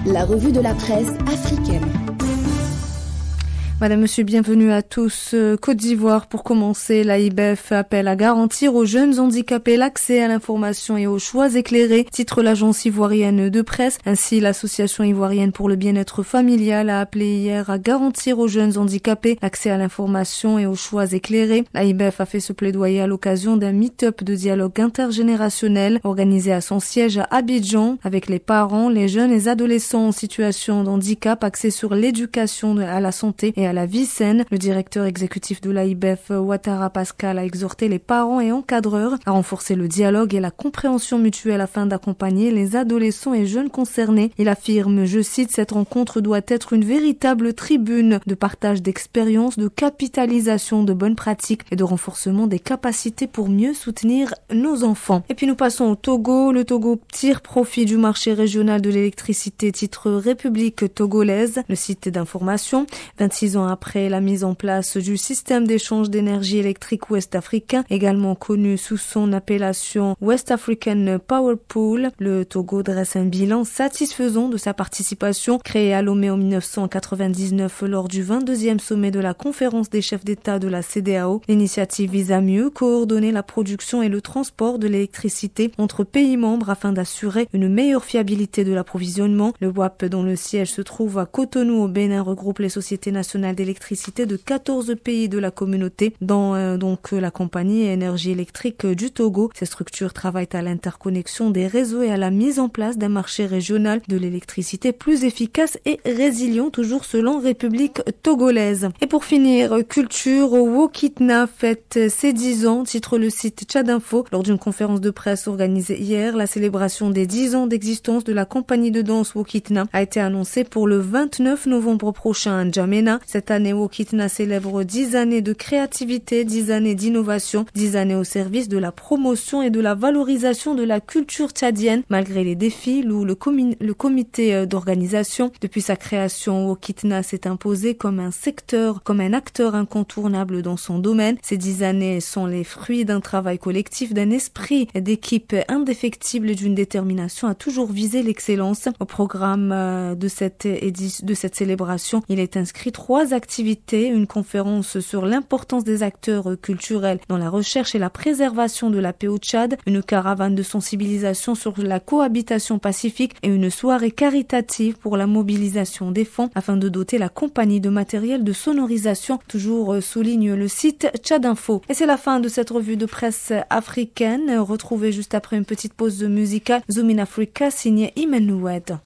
La revue de la presse africaine. Madame, Monsieur, bienvenue à tous. Côte d'Ivoire, pour commencer, l'AIBF appelle à garantir aux jeunes handicapés l'accès à l'information et aux choix éclairés, titre l'agence ivoirienne de presse. Ainsi, l'association ivoirienne pour le bien-être familial a appelé hier à garantir aux jeunes handicapés l'accès à l'information et aux choix éclairés. L'AIBF a fait ce plaidoyer à l'occasion d'un meet-up de dialogue intergénérationnel organisé à son siège à Abidjan avec les parents, les jeunes et les adolescents en situation de handicap axé sur l'éducation à la santé et à la vie saine. Le directeur exécutif de l'AIBF, Ouattara Pascal, a exhorté les parents et encadreurs à renforcer le dialogue et la compréhension mutuelle afin d'accompagner les adolescents et jeunes concernés. Il affirme, je cite, cette rencontre doit être une véritable tribune de partage d'expériences, de capitalisation de bonnes pratiques et de renforcement des capacités pour mieux soutenir nos enfants. Et puis nous passons au Togo. Le Togo tire profit du marché régional de l'électricité, titre République togolaise, le site d'information. 26 ans après la mise en place du système d'échange d'énergie électrique ouest-africain, également connu sous son appellation West African Power Pool, le Togo dresse un bilan satisfaisant de sa participation. Créé à Lomé en 1999 lors du 22e sommet de la conférence des chefs d'État de la CEDEAO, l'initiative vise à mieux coordonner la production et le transport de l'électricité entre pays membres afin d'assurer une meilleure fiabilité de l'approvisionnement. Le WAP, dont le siège se trouve à Cotonou au Bénin, regroupe les sociétés nationales d'électricité de 14 pays de la communauté, dont donc la compagnie énergie électrique du Togo. Ces structures travaillent à l'interconnexion des réseaux et à la mise en place d'un marché régional de l'électricité plus efficace et résilient, toujours selon République togolaise. Et pour finir, culture, Wokitna fête ses 10 ans, titre le site Tchadinfo. Lors d'une conférence de presse organisée hier, la célébration des 10 ans d'existence de la compagnie de danse Wokitna a été annoncée pour le 29 novembre prochain à N'Djamena. Cette année, Wokitna célèbre 10 années de créativité, 10 années d'innovation, 10 années au service de la promotion et de la valorisation de la culture tchadienne, malgré les défis, loue le comité d'organisation. Depuis sa création, Wokitna s'est imposé comme un acteur incontournable dans son domaine. Ces 10 années sont les fruits d'un travail collectif, d'un esprit d'équipe indéfectible et d'une détermination à toujours viser l'excellence. Au programme de cette célébration, il est inscrit 3 activités, une conférence sur l'importance des acteurs culturels dans la recherche et la préservation de la paix au Tchad, une caravane de sensibilisation sur la cohabitation pacifique et une soirée caritative pour la mobilisation des fonds afin de doter la compagnie de matériel de sonorisation, toujours souligne le site Tchadinfo. Et c'est la fin de cette revue de presse africaine. Retrouvez juste après une petite pause musicale Zoom in Africa signé Imen Oued.